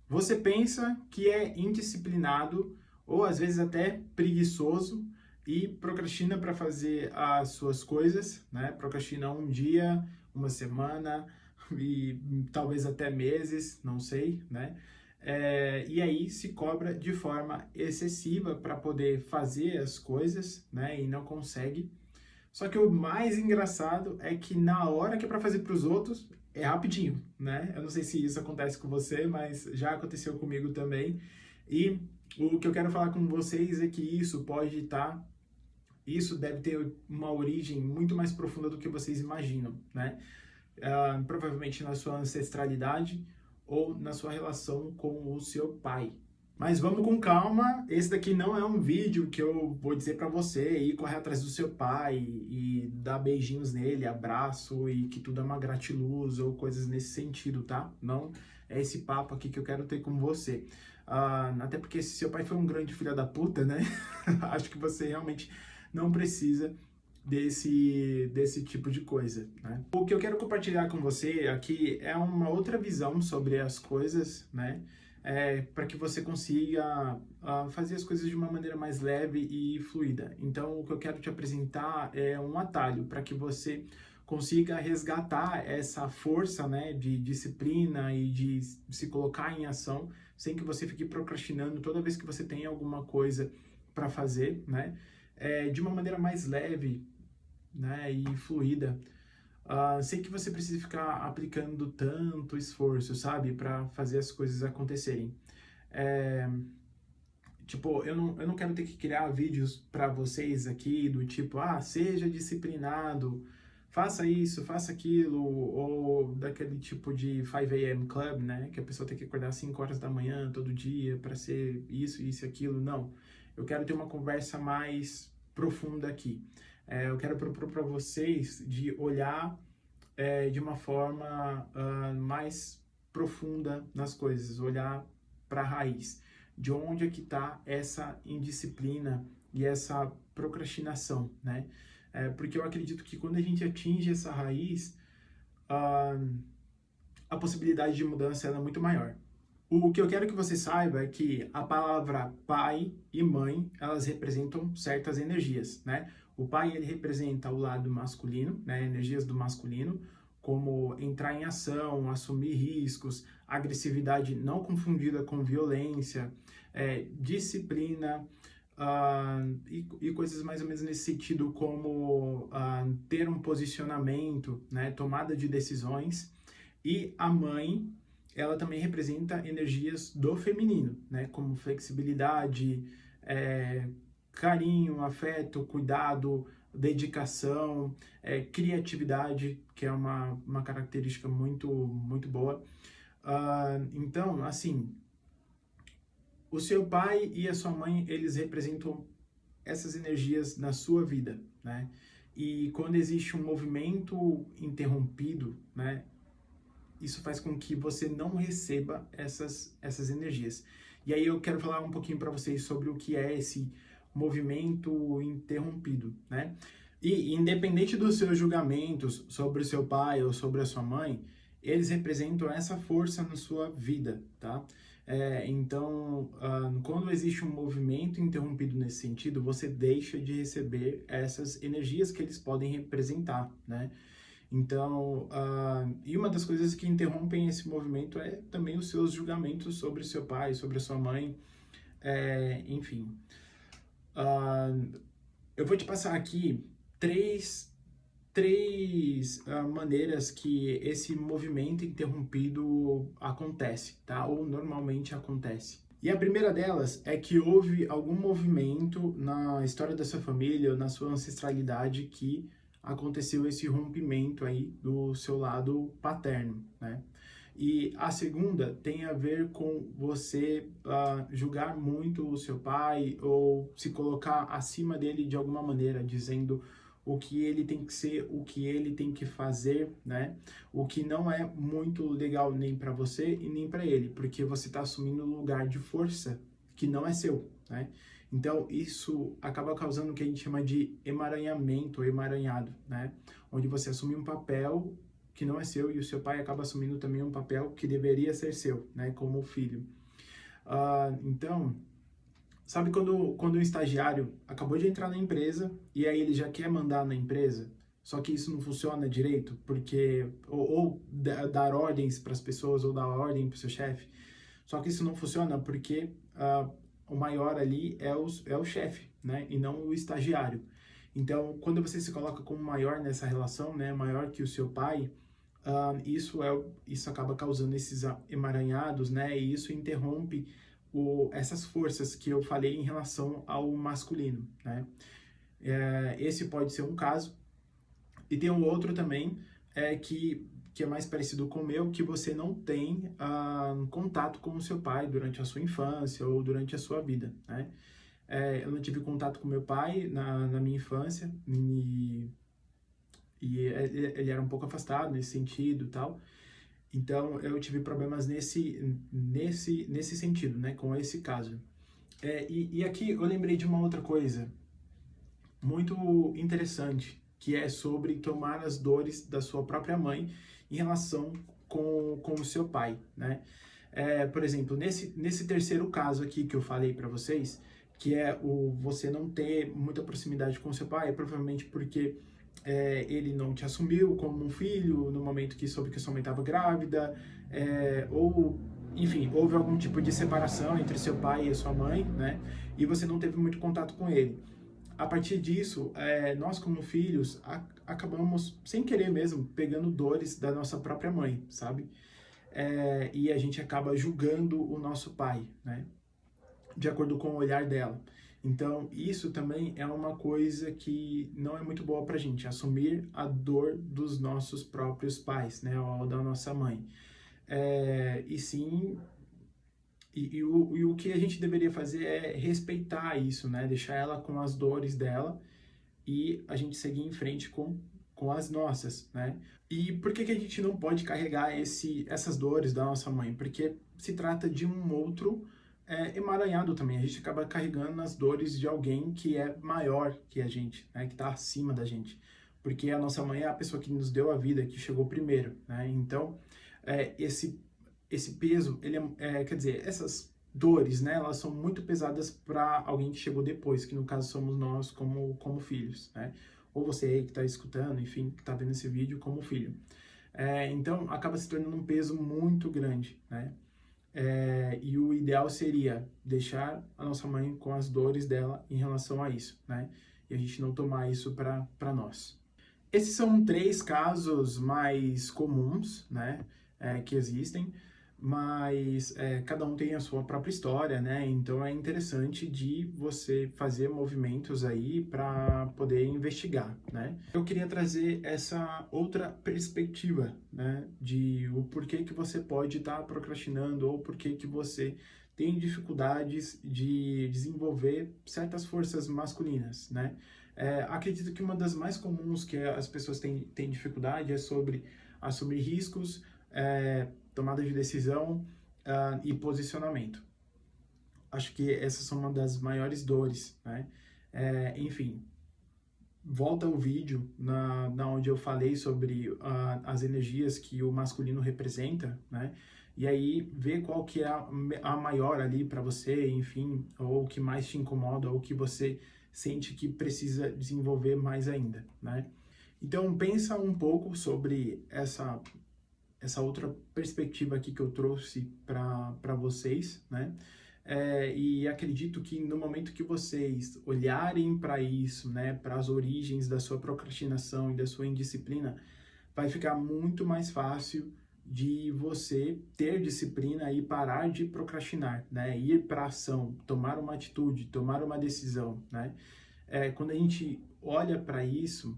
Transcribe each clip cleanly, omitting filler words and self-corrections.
Você pensa que é indisciplinado ou às vezes até preguiçoso e procrastina para fazer as suas coisas, né? Procrastina um dia, uma semana e talvez até meses, não sei, né? E aí se cobra de forma excessiva para poder fazer as coisas, né? E não consegue. Só que o mais engraçado é que na hora que é para fazer para os outros, é rapidinho, né? Eu não sei se isso acontece com você, mas já aconteceu comigo também. E o que eu quero falar com vocês é que isso deve ter uma origem muito mais profunda do que vocês imaginam, né? Provavelmente na sua ancestralidade ou na sua relação com o seu pai. Mas vamos com calma, esse daqui não é um vídeo que eu vou dizer para você ir correr atrás do seu pai e dar beijinhos nele, abraço e que tudo é uma gratiluz ou coisas nesse sentido, tá? Não é esse papo aqui que eu quero ter com você. Até porque se seu pai foi um grande filho da puta, né? Acho que você realmente não precisa desse tipo de coisa, né? O que eu quero compartilhar com você aqui é uma outra visão sobre as coisas, né? Para que você consiga fazer as coisas de uma maneira mais leve e fluida. Então, o que eu quero te apresentar é um atalho para que você consiga resgatar essa força, né, de disciplina e de se colocar em ação, sem que você fique procrastinando toda vez que você tem alguma coisa para fazer, né? De uma maneira mais leve, né, e fluida, sem que você precise ficar aplicando tanto esforço, sabe, para fazer as coisas acontecerem. É, tipo, eu não quero ter que criar vídeos para vocês aqui do tipo, seja disciplinado, faça isso, faça aquilo, ou daquele tipo de 5 a.m. Club, né, que a pessoa tem que acordar às 5 horas da manhã todo dia para ser isso, isso e aquilo. Não, eu quero ter uma conversa mais profunda aqui. Eu quero propor para vocês de olhar de uma forma mais profunda nas coisas, olhar para a raiz, de onde é que está essa indisciplina e essa procrastinação, né? Porque eu acredito que quando a gente atinge essa raiz, a possibilidade de mudança é muito maior. O que eu quero que você saiba é que a palavra pai e mãe, elas representam certas energias, né? O pai, ele representa o lado masculino, né? Energias do masculino, como entrar em ação, assumir riscos, agressividade não confundida com violência, disciplina, e coisas mais ou menos nesse sentido, como ter um posicionamento, né? Tomada de decisões. E a mãe, ela também representa energias do feminino, né? Como flexibilidade, carinho, afeto, cuidado, dedicação, criatividade, que é uma característica muito boa. Então, assim, o seu pai e a sua mãe, eles representam essas energias na sua vida, né? E quando existe um movimento interrompido, né? Isso faz com que você não receba essas energias. E aí eu quero falar um pouquinho para vocês sobre o que é esse movimento interrompido, né? E independente dos seus julgamentos sobre o seu pai ou sobre a sua mãe, eles representam essa força na sua vida, tá? Então, quando existe um movimento interrompido nesse sentido, você deixa de receber essas energias que eles podem representar, né? Então, e uma das coisas que interrompem esse movimento é também os seus julgamentos sobre seu pai, sobre a sua mãe, enfim. Eu vou te passar aqui três maneiras que esse movimento interrompido acontece, tá? Ou normalmente acontece. E a primeira delas é que houve algum movimento na história da sua família ou na sua ancestralidade que aconteceu esse rompimento aí do seu lado paterno, né? E a segunda tem a ver com você julgar muito o seu pai ou se colocar acima dele de alguma maneira, dizendo o que ele tem que ser, o que ele tem que fazer, né? O que não é muito legal nem para você e nem para ele, porque você está assumindo um lugar de força que não é seu, né? Então, isso acaba causando o que a gente chama de emaranhamento, emaranhado, né? Onde você assume um papel que não é seu, e o seu pai acaba assumindo também um papel que deveria ser seu, né, como filho. Então, sabe quando um estagiário acabou de entrar na empresa e aí ele já quer mandar na empresa, só que isso não funciona direito, porque ou dar ordens para as pessoas ou dar ordem para o seu chefe, só que isso não funciona porque o maior ali é o chefe, né, e não o estagiário. Então, quando você se coloca como maior nessa relação, né, maior que o seu pai, isso acaba causando esses emaranhados, né, e isso interrompe essas forças que eu falei em relação ao masculino, né. Esse pode ser um caso, e tem um outro também, que é mais parecido com o meu, que você não tem contato com o seu pai durante a sua infância ou durante a sua vida, né. Eu não tive contato com meu pai na minha infância, e ele era um pouco afastado nesse sentido e tal. Então, eu tive problemas nesse sentido, né, com esse caso. E aqui eu lembrei de uma outra coisa muito interessante, que é sobre tomar as dores da sua própria mãe em relação com o seu pai, né? Por exemplo, nesse terceiro caso aqui que eu falei para vocês, que é você não ter muita proximidade com o seu pai, provavelmente porque ele não te assumiu como um filho no momento que soube que a sua mãe estava grávida, ou, enfim, houve algum tipo de separação entre seu pai e a sua mãe, né? E você não teve muito contato com ele. A partir disso, nós como filhos acabamos, sem querer mesmo, pegando dores da nossa própria mãe, sabe? E a gente acaba julgando o nosso pai, né? De acordo com o olhar dela. Então, isso também é uma coisa que não é muito boa pra gente, assumir a dor dos nossos próprios pais, né, ou da nossa mãe. E sim, o que a gente deveria fazer é respeitar isso, né, deixar ela com as dores dela e a gente seguir em frente com as nossas, né. E por que a gente não pode carregar essas dores da nossa mãe? Porque se trata de um outro emaranhado também. A gente acaba carregando as dores de alguém que é maior que a gente, né, que está acima da gente. Porque a nossa mãe é a pessoa que nos deu a vida, que chegou primeiro, né? Então, esse peso, quer dizer, essas dores, né, elas são muito pesadas para alguém que chegou depois, que no caso somos nós como filhos, né? Ou você aí que está escutando, enfim, que está vendo esse vídeo como filho. Então, acaba se tornando um peso muito grande, né? E o ideal seria deixar a nossa mãe com as dores dela em relação a isso, né? E a gente não tomar isso para nós. Esses são 3 casos mais comuns, né? Que existem, mas cada um tem a sua própria história, né? Então é interessante de você fazer movimentos aí para poder investigar, né? Eu queria trazer essa outra perspectiva, né? De o porquê que você pode estar procrastinando ou porquê que você tem dificuldades de desenvolver certas forças masculinas, né? Acredito que uma das mais comuns que as pessoas têm dificuldade é sobre assumir riscos, tomada de decisão e posicionamento. Acho que essas são uma das maiores dores, né? Enfim, volta o vídeo na onde eu falei sobre as energias que o masculino representa, né? E aí vê qual que é a maior ali para você, enfim, ou o que mais te incomoda, ou o que você sente que precisa desenvolver mais ainda, né? Então pensa um pouco sobre essa outra perspectiva aqui que eu trouxe para vocês, né? E acredito que no momento que vocês olharem para isso, né, para as origens da sua procrastinação e da sua indisciplina, vai ficar muito mais fácil de você ter disciplina e parar de procrastinar, né? Ir para ação, tomar uma atitude, tomar uma decisão, né? Quando a gente olha para isso,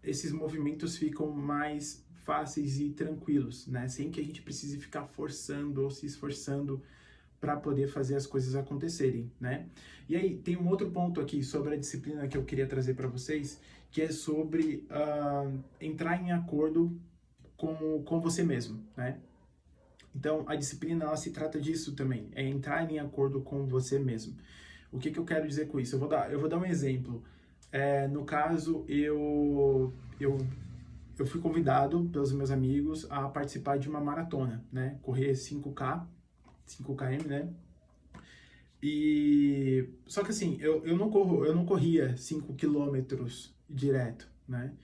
esses movimentos ficam mais fáceis e tranquilos, né? Sem que a gente precise ficar forçando ou se esforçando para poder fazer as coisas acontecerem, né? E aí tem um outro ponto aqui sobre a disciplina que eu queria trazer para vocês, que é sobre entrar em acordo com você mesmo, né? Então a disciplina ela se trata disso também, é entrar em acordo com você mesmo. O que eu quero dizer com isso? Eu vou dar um exemplo. No caso, eu eu fui convidado pelos meus amigos a participar de uma maratona, né? Correr 5K, 5 km, né? E só que assim, eu não corria 5 quilômetros direto, né?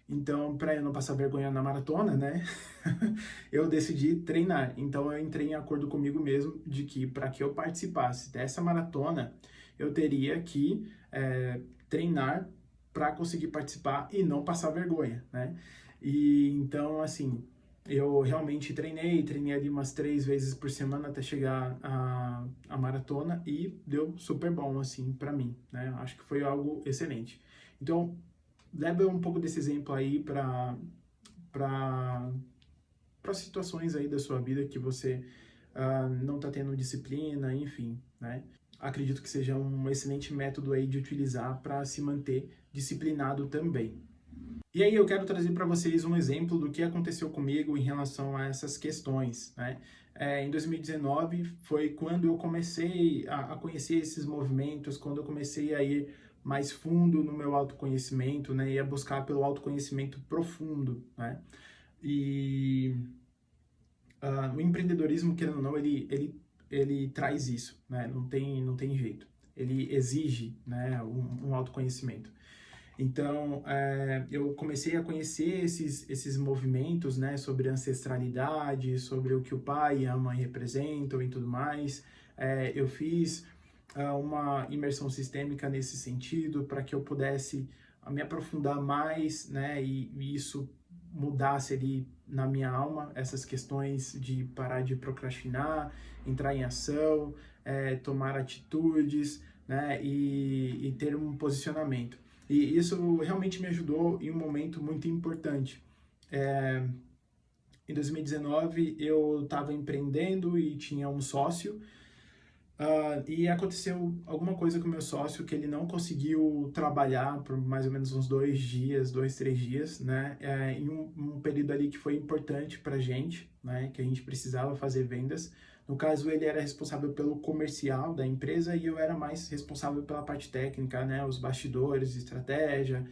Então, para eu não passar vergonha na maratona, né? Eu decidi treinar. Então, eu entrei em acordo comigo mesmo de que para que eu participasse dessa maratona, eu teria que treinar para conseguir participar e não passar vergonha, né? E então, assim, eu realmente treinei ali umas 3 vezes por semana até chegar a maratona e deu super bom, assim, para mim, né? Acho que foi algo excelente. Então, leva um pouco desse exemplo aí para situações aí da sua vida que você não está tendo disciplina, enfim, né? Acredito que seja um excelente método aí de utilizar para se manter disciplinado também. E aí eu quero trazer para vocês um exemplo do que aconteceu comigo em relação a essas questões, né? Em 2019 foi quando eu comecei a conhecer esses movimentos, quando eu comecei a ir mais fundo no meu autoconhecimento, né? E a buscar pelo autoconhecimento profundo, né? E o empreendedorismo, querendo ou não, ele traz isso, né? Não tem jeito. Ele exige, né, um autoconhecimento. Então, eu comecei a conhecer esses movimentos, né, sobre ancestralidade, sobre o que o pai e a mãe representam e tudo mais. Eu fiz uma imersão sistêmica nesse sentido, para que eu pudesse me aprofundar mais, né, e isso mudasse ali na minha alma, essas questões de parar de procrastinar, entrar em ação, tomar atitudes, né, e ter um posicionamento. E isso realmente me ajudou em um momento muito importante. Em 2019, eu estava empreendendo e tinha um sócio, e aconteceu alguma coisa com o meu sócio que ele não conseguiu trabalhar por mais ou menos uns 2 dias, 3 dias, né? Em um período ali que foi importante para a gente, né? Que a gente precisava fazer vendas. No caso, ele era responsável pelo comercial da empresa e eu era mais responsável pela parte técnica, né? Os bastidores, estratégia,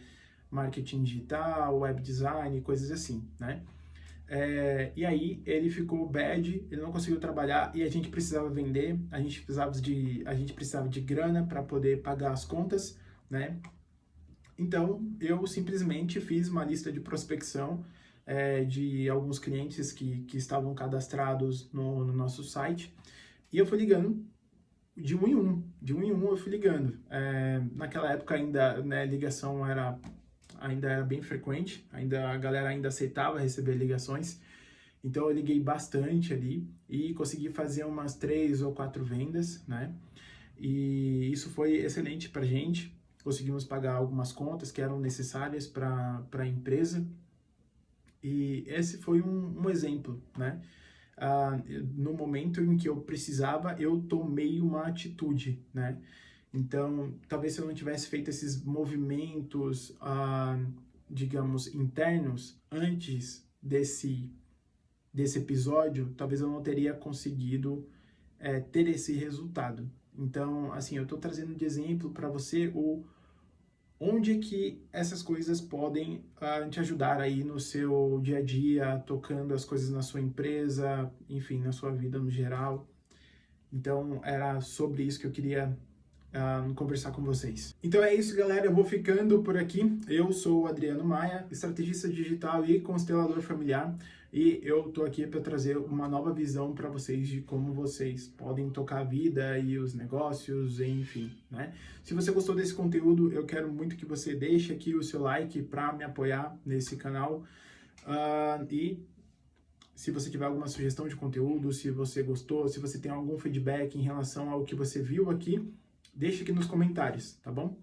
marketing digital, web design, coisas assim, né? E aí ele ficou bad, ele não conseguiu trabalhar e a gente precisava vender, a gente precisava de grana para poder pagar as contas, né? Então eu simplesmente fiz uma lista de prospecção de alguns clientes que estavam cadastrados no nosso site e eu fui ligando de um em um eu fui ligando. Naquela época ainda, né, ligação ainda era bem frequente, a galera ainda aceitava receber ligações, então eu liguei bastante ali e consegui fazer umas 3 ou 4 vendas, né? E isso foi excelente pra gente, conseguimos pagar algumas contas que eram necessárias para a empresa, e esse foi um exemplo, né? No momento em que eu precisava, eu tomei uma atitude, né? Então, talvez se eu não tivesse feito esses movimentos, digamos, internos antes desse episódio, talvez eu não teria conseguido ter esse resultado. Então, assim, eu estou trazendo de exemplo para você onde que essas coisas podem te ajudar aí no seu dia a dia, tocando as coisas na sua empresa, enfim, na sua vida no geral. Então, era sobre isso que eu queria conversar com vocês. Então é isso, galera. Eu vou ficando por aqui. Eu sou o Adriano Maia, estrategista digital e constelador familiar. E eu tô aqui para trazer uma nova visão para vocês de como vocês podem tocar a vida e os negócios, enfim, né? Se você gostou desse conteúdo, eu quero muito que você deixe aqui o seu like para me apoiar nesse canal. E se você tiver alguma sugestão de conteúdo, se você gostou, se você tem algum feedback em relação ao que você viu aqui, deixa aqui nos comentários, tá bom?